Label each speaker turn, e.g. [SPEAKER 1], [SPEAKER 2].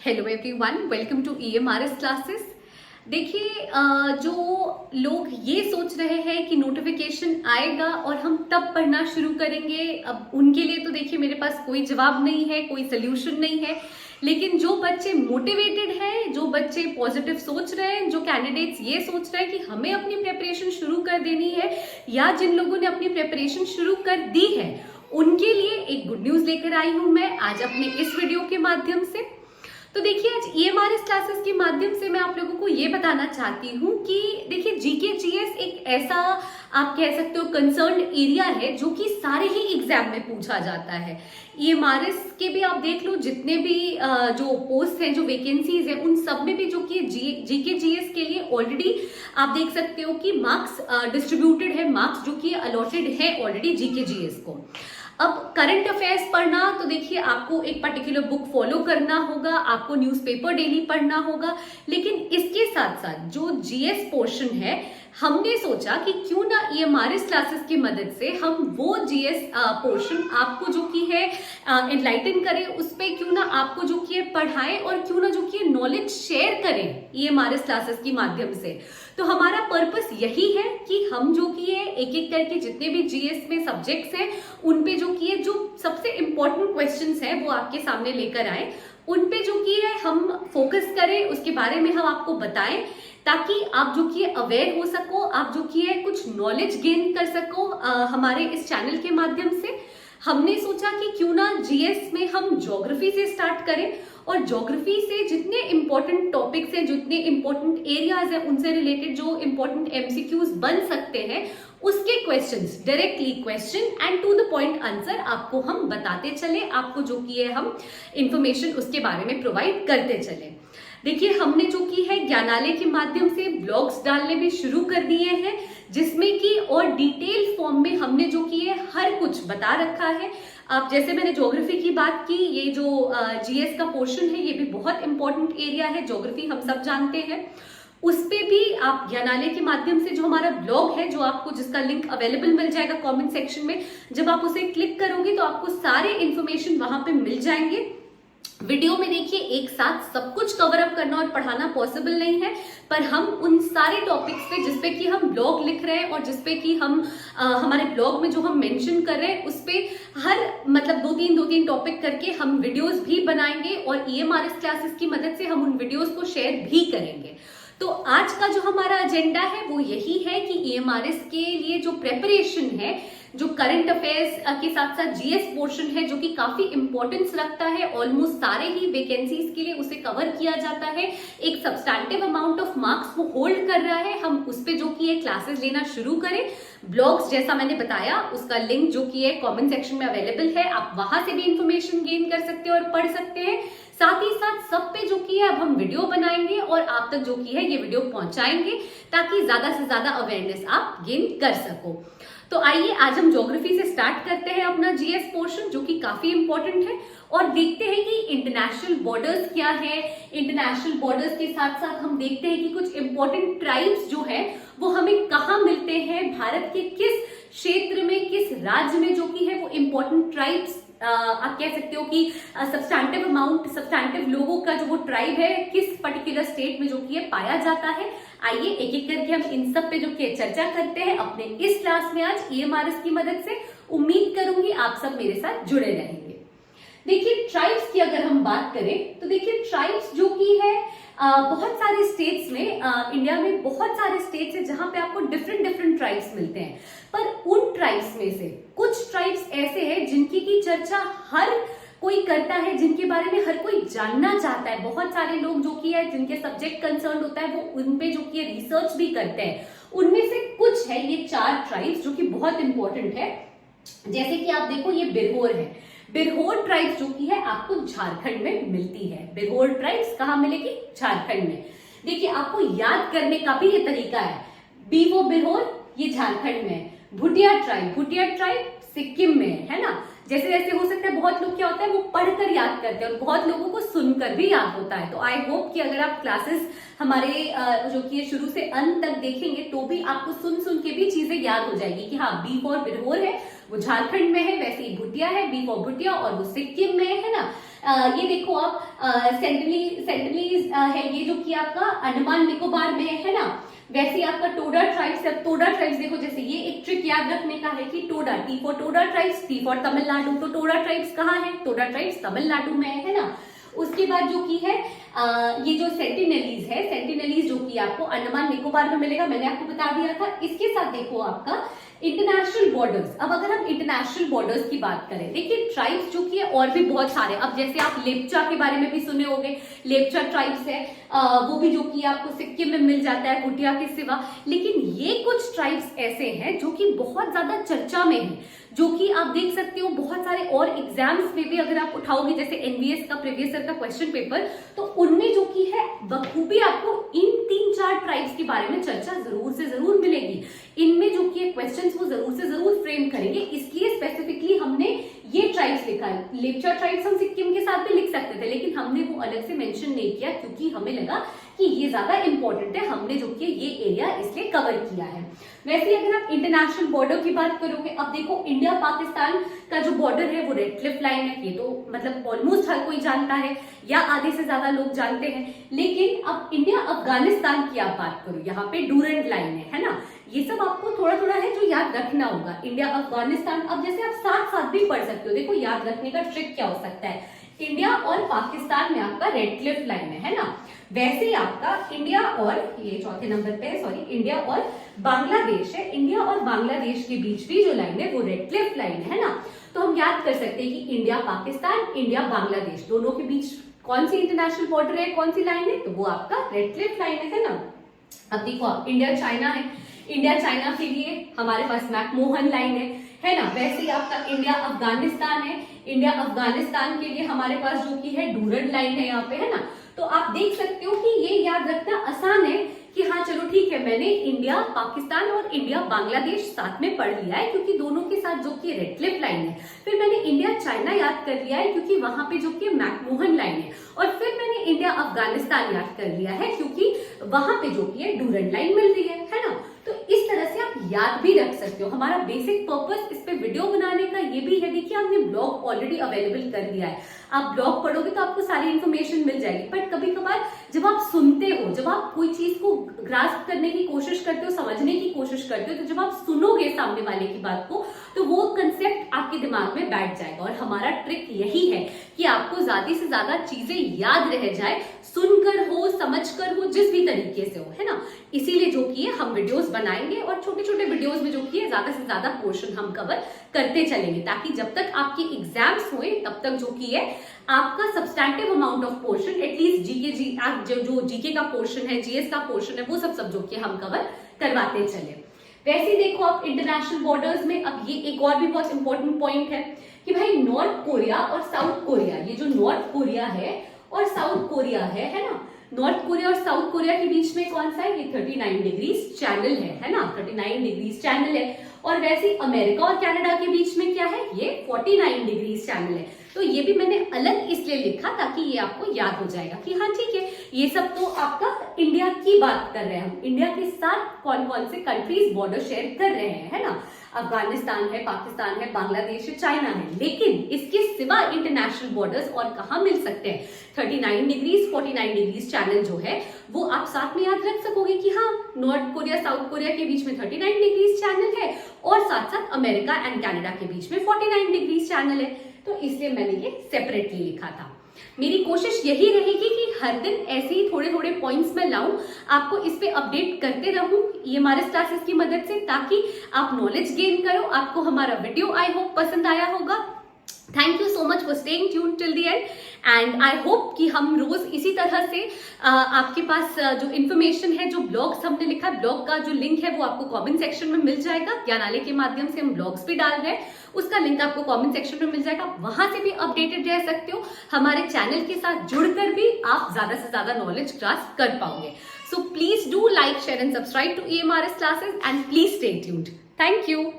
[SPEAKER 1] Hello everyone, welcome to EMRS classes. देखिए, जो लोग ये सोच रहे हैं कि नोटिफिकेशन आएगा और हम तब पढ़ना शुरू करेंगे, अब उनके लिए तो देखिए मेरे पास कोई जवाब नहीं है, कोई सोल्यूशन नहीं है। लेकिन जो बच्चे मोटिवेटेड हैं, जो बच्चे पॉजिटिव सोच रहे हैं, जो कैंडिडेट्स ये सोच रहे हैं कि हमें अपनी प्रिपरेशन शुरू कर देनी है, या जिन लोगों ने अपनी प्रिपरेशन शुरू कर दी है, उनके लिए एक गुड न्यूज लेकर आई हूं मैं आज अपने इस वीडियो के माध्यम से। तो देखिए, आज ईएमआरएस क्लासेस के माध्यम से मैं आप लोगों को ये बताना चाहती हूँ कि देखिए, जीके जीएस एक ऐसा आप कह सकते हो कंसर्न एरिया है जो कि सारे ही एग्जाम में पूछा जाता है। ईएमआरएस के भी आप देख लो, जितने भी जो पोस्ट हैं, जो वैकेंसीज हैं, उन सब में भी जो कि जीके जीएस के लिए ऑलरेडी आप देख सकते हो कि मार्क्स डिस्ट्रीब्यूटेड है, मार्क्स जो कि अलॉटेड है ऑलरेडी जीके जीएस को। अब करंट अफेयर्स पढ़ना, तो देखिए आपको एक पर्टिकुलर बुक फॉलो करना होगा, आपको न्यूज़पेपर डेली पढ़ना होगा। लेकिन इसके साथ साथ जो जीएस पोर्शन है, हमने सोचा कि क्यों ना ईएमआरएस क्लासेस की मदद से हम वो जीएस पोर्शन आपको जो कि है एनलाइटन करें, उस पर क्यों ना आपको जो कि है पढ़ाएं और क्यों ना जो कि नॉलेज शेयर करें ईएमआरएस क्लासेस के माध्यम से। तो हमारा पर्पस यही है कि हम जो कि है एक एक करके जितने भी जीएस में सब्जेक्ट्स हैं, उन पे जो कि है जो सबसे इंपॉर्टेंट क्वेश्चंस हैं वो आपके सामने लेकर आए, उन पे जो कि है हम फोकस करें, उसके बारे में हम आपको बताएं, ताकि आप जो कि अवेयर हो सको, आप जो कि है कुछ नॉलेज गेन कर सको हमारे इस चैनल के माध्यम से। हमने सोचा कि क्यों ना जीएस में हम ज्योग्राफी से स्टार्ट करें और ज्योग्राफी से जितने इंपॉर्टेंट टॉपिक्स हैं, जितने इंपॉर्टेंट एरियाज हैं, उनसे रिलेटेड जो इंपॉर्टेंट एमसीक्यूज बन सकते हैं, उसके questions, directly question and to the point answer आपको हम बताते चले, आपको जो कि है हम इंफॉर्मेशन उसके बारे में प्रोवाइड करते चले। देखिए, हमने जो की है ज्ञानालय के माध्यम से ब्लॉग्स डालने भी शुरू कर दिए हैं, जिसमें कि और डिटेल फॉर्म में हमने जो की है हर कुछ बता रखा है। अब जैसे मैंने ज्योग्राफी की बात की, ये जो जीएस का पोर्शन है, ये भी बहुत इंपॉर्टेंट एरिया है, ज्योग्राफी हम सब जानते हैं। उस पे भी आप ज्ञानालय के माध्यम से जो हमारा ब्लॉग है, जो आपको जिसका लिंक अवेलेबल मिल जाएगा कमेंट सेक्शन में, जब आप उसे क्लिक करोगे तो आपको सारे इंफॉर्मेशन वहां पे मिल जाएंगे। वीडियो में देखिए एक साथ सब कुछ कवर अप करना और पढ़ाना पॉसिबल नहीं है, पर हम उन सारे टॉपिक्स पे जिसपे कि हम ब्लॉग लिख रहे हैं और जिसपे कि हम हमारे ब्लॉग में जो हम मेंशन कर रहे हैं, उस पे हर मतलब दो तीन टॉपिक करके हम वीडियोस भी बनाएंगे और ईएमआरएस क्लासेस की मदद से हम उन वीडियोस को शेयर भी करेंगे। तो आज का जो हमारा एजेंडा है वो यही है कि ईएमआरएस के लिए जो प्रेपरेशन है, जो करंट अफेयर्स के साथ साथ जीएस पोर्शन है, जो कि काफी इंपॉर्टेंस रखता है, ऑलमोस्ट सारे ही वैकेंसीज के लिए उसे कवर किया जाता है, एक सब्सटैंटिव अमाउंट ऑफ मार्क्स वो होल्ड कर रहा है, हम उस पे जो कि है क्लासेस लेना शुरू करें। ब्लॉग्स जैसा मैंने बताया, उसका लिंक जो कि है कमेंट सेक्शन में अवेलेबल है, आप वहां से भी इंफॉर्मेशन गेन कर सकते हो और पढ़ सकते हैं। साथ ही साथ सब पे जो कि है अब हम वीडियो बनाएंगे और आप तक जो कि है ये वीडियो पहुंचाएंगे, ताकि ज्यादा से ज्यादा अवेयरनेस आप गेन कर सको। तो आइए आज हम ज्योग्राफी से स्टार्ट करते हैं अपना जीएस पोर्शन, जो कि काफी इंपॉर्टेंट है, और देखते हैं कि इंटरनेशनल बॉर्डर्स क्या है। इंटरनेशनल बॉर्डर्स के साथ साथ हम देखते हैं कि कुछ इंपॉर्टेंट ट्राइब्स जो है वो हमें कहाँ मिलते हैं, भारत के किस क्षेत्र में, किस राज्य में जो कि है वो इंपॉर्टेंट ट्राइब्स आप कह सकते हो कि सब्सटैंटिव अमाउंट, सब्सटैंटिव लोगों का जो वो ट्राइब है किस पर्टिकुलर स्टेट में जो कि है पाया जाता है। आइए एक एक करके हम इन सब पे जो कि चर्चा करते हैं अपने इस क्लास में आज ईएमआरएस की मदद से। उम्मीद करूंगी आप सब मेरे साथ जुड़े रहेंगे। देखिए, ट्राइब्स की अगर हम बात करें तो देखिए, ट्राइब्स जो कि है बहुत सारे स्टेट्स में, इंडिया में बहुत सारे स्टेट्स हैं जहां पे आपको डिफरेंट ट्राइब्स मिलते हैं, पर उन ट्राइब्स में से कुछ ट्राइब्स ऐसे हैं जिनकी की चर्चा हर कोई करता है, जिनके बारे में हर कोई जानना चाहता है। बहुत सारे लोग जो कि है जिनके सब्जेक्ट कंसर्न होता है वो उन पे जो कि रिसर्च भी करते हैं। उनमें से कुछ है ये 4 ट्राइब्स जो कि बहुत इंपॉर्टेंट है। जैसे कि आप देखो, ये बिरहोर है। बिरहोर ट्राइब्स जो की है आपको झारखंड में मिलती है। बिरहोर ट्राइब्स कहाँ मिलेगी? झारखंड में। देखिए, आपको याद करने का भी ये तरीका है। बीवो बिरहोर ये झारखंड में, भुटिया ट्राइब सिक्किम में है ना। जैसे जैसे हो सकता है, बहुत लोग क्या होता है वो पढ़कर याद करते हैं और बहुत लोगों को सुनकर भी याद होता है। तो आई होप कि अगर आप क्लासेस हमारे जो कि शुरू से अंत तक देखेंगे तो भी आपको सुन सुन के भी चीजें याद हो जाएगी कि हाँ, बी फॉर बिरहोर है वो झारखंड में है, वैसे ही भुटिया है, बी फॉर भुटिया और वो सिक्किम में है ना। ये देखो आप सेंटिनलीज है ये जो कि आपका अंडमान निकोबार में है ना। वैसे आपका टोडा ट्राइब्स है। टोडा ट्राइब्स देखो, जैसे ये एक ट्रिक याद रखने का है कि Toda, T for Toda tribes, T for Tamil Nadu. तो टोडा ट्राइब्स कहाँ है? टोडा ट्राइब्स तमिलनाडु में है ना। उसके बाद जो की है ये जो सेंटिनलीज है, सेंटिनलीज जो कि आपको अंडमान निकोबार में मिलेगा, मैंने आपको बता दिया था। इसके साथ देखो आपका इंटरनेशनल बॉर्डर्स। अब अगर हम इंटरनेशनल बॉर्डर्स की बात करें, देखिए ट्राइब्स जो की है और भी बहुत सारे, अब जैसे आप लेप्चा के बारे में भी सुने होंगे, लेप्चा ट्राइब्स है, वो भी जो कि आपको सिक्किम में मिल जाता है कुटिया के सिवा। लेकिन ये कुछ ट्राइब्स ऐसे हैं जो कि बहुत ज्यादा चर्चा में है, जो कि आप देख सकते हो बहुत सारे और एग्जाम्स में भी अगर आप उठाओगे, जैसे एनवीएस का प्रीवियस ईयर का क्वेश्चन पेपर, तो उनमें जो की है बखूबी आपको इन 3-4 ट्राइब्स के बारे में चर्चा जरूर से जरूर मिलेगी। इनमें जो कि क्वेश्चंस वो जरूर से जरूर फ्रेम करेंगे, इसलिए स्पेसिफिकली हमने ये ट्राइब्स लिखा है। लेप्चा ट्राइब्स हम सिक्किम के साथ भी लिख सकते थे, लेकिन हमने वो अलग से मेंशन नहीं किया क्योंकि हमें लगा कि ये ज्यादा इंपॉर्टेंट है, हमने जो कि ये एरिया इसलिए कवर किया है। वैसे अगर आप इंटरनेशनल बॉर्डर की बात करोगे, अब देखो इंडिया पाकिस्तान का जो बॉर्डर है वो रेड क्लिफ लाइन है, ये तो मतलब ऑलमोस्ट हर कोई जानता है या आधे से ज्यादा लोग जानते हैं। लेकिन अब इंडिया अफगानिस्तान की आप बात करो, यहाँ पे डूरेंट लाइन है ना। ये सब आपको थोड़ा थोड़ा है जो याद रखना होगा। इंडिया अफगानिस्तान, अब जैसे आप साथ साथ भी पढ़ सकते हो। देखो याद रखने का ट्रिक क्या हो सकता है, इंडिया और पाकिस्तान में आपका रेड क्लिफ लाइन है ना। वैसे ही आपका इंडिया और ये चौथे नंबर पे है, सॉरी, इंडिया और बांग्लादेश है। इंडिया और बांग्लादेश के बीच भी जो लाइन है वो रेड क्लिफ लाइन है ना। तो हम याद कर सकते हैं कि इंडिया पाकिस्तान, इंडिया बांग्लादेश, दोनों के बीच कौन सी इंटरनेशनल बॉर्डर है, कौन सी लाइन है, तो वो आपका रेड क्लिफ लाइन है ना। अब देखो आप इंडिया चाइना है, इंडिया चाइना के लिए हमारे पास मैकमोहन लाइन है ना। वैसे ही आपका इंडिया अफगानिस्तान है, इंडिया अफगानिस्तान के लिए हमारे पास जो की है डूरेंट लाइन है यहाँ पे है ना। तो आप देख सकते हो कि ये याद रखना आसान है कि हाँ चलो ठीक है, मैंने इंडिया पाकिस्तान और इंडिया बांग्लादेश साथ में पढ़ लिया है क्योंकि दोनों के साथ जो कि रेड क्लिफ लाइन है। फिर मैंने इंडिया चाइना याद कर लिया है क्योंकि वहां पे जो कि मैकमोहन लाइन है। और फिर मैंने इंडिया अफगानिस्तान याद कर लिया है क्योंकि वहां पे जो कि है डूरेंट लाइन मिल रही है ना। तो इस तरह से आप याद भी रख सकते हो। हमारा बेसिक पर्पस इस पे वीडियो बनाने का ये भी है, देखिए हमने ब्लॉग ऑलरेडी अवेलेबल कर दिया है, आप ब्लॉग पढ़ोगे तो आपको सारी इन्फॉर्मेशन मिल जाएगी। बट कभी कभार जब आप सुनते हो, जब आप कोई चीज को ग्रास्प करने की कोशिश करते हो, समझने की कोशिश करते हो, तो जब आप सुनोगे सामने वाले की बात को तो वो कंसेप्ट आपके दिमाग में बैठ जाएगा। और हमारा ट्रिक यही है कि आपको ज्यादा से ज्यादा चीजें याद रह जाए, सुनकर हो, समझकर हो, जिस भी तरीके से हो, है ना। इसीलिए जो कि हम वीडियोस बनाएंगे और छोटे छोटे वीडियोस में जो कि ज्यादा से ज्यादा पोर्शन हम कवर करते चलेंगे, ताकि जब तक आपके एग्जाम्स हुए तब तक जो कि है आपका substantive amount of portion, at least जो जीके का पोर्शन है, जीएस का पोर्शन है, वो सब जो कि हम कवर करवाते चले। वैसे देखो आप इंटरनेशनल बॉर्डर्स में अब ये एक और भी बहुत इंपॉर्टेंट पॉइंट है कि भाई नॉर्थ कोरिया और साउथ कोरिया, ये जो नॉर्थ कोरिया है और साउथ कोरिया है ना, नॉर्थ कोरिया और साउथ कोरिया के बीच में कौन सा है, ये 39 डिग्रीज चैनल है ना, 39 डिग्रीज चैनल है। और वैसे अमेरिका और कनाडा के बीच में क्या है, ये 49 डिग्रीज चैनल है। तो ये भी मैंने अलग इसलिए लिखा ताकि ये आपको याद हो जाएगा कि हाँ ठीक है, ये सब तो आपका इंडिया की बात कर रहे हैं हम, इंडिया के साथ कौन कौन से कंट्रीज बॉर्डर शेयर कर रहे हैं, है ना। अफगानिस्तान है, पाकिस्तान है, बांग्लादेश है, चाइना है। लेकिन इसके सिवा इंटरनेशनल बॉर्डर्स और कहाँ मिल सकते हैं, 39 डिग्रीज 49 डिग्रीज चैनल जो है वो आप साथ में याद रख सकोगे कि हाँ नॉर्थ कोरिया साउथ कोरिया के बीच में 39 डिग्रीज चैनल है और साथ साथ अमेरिका एंड कनाडा के बीच में 49 डिग्रीज चैनल है। तो इसलिए मैंने ये सेपरेटली लिखा था। मेरी कोशिश यही रहेगी कि हर दिन ऐसे ही थोड़े थोड़े पॉइंट्स में लाऊं, आपको इस पे अपडेट करते रहूं EMRS क्लासेस की मदद से, ताकि आप नॉलेज गेन करो। आपको हमारा वीडियो आई होप पसंद आया होगा। Thank you so much for staying tuned till the end and I hope कि हम रोज इसी तरह से आपके पास जो इन्फॉर्मेशन है, जो ब्लॉग्स हमने लिखा है, ब्लॉग का जो लिंक है वो आपको कमेंट सेक्शन में मिल जाएगा। ज्ञानालय के माध्यम से हम ब्लॉग्स भी डाल रहे हैं, उसका लिंक आपको कमेंट सेक्शन में मिल जाएगा, वहां से भी अपडेटेड रह सकते हो। हमारे चैनल के साथ जुड़कर भी आप ज्यादा से ज्यादा नॉलेज ग्रास्प कर पाओगे। So please do like, share and subscribe to EMRS classes and please stay tuned. Thank you.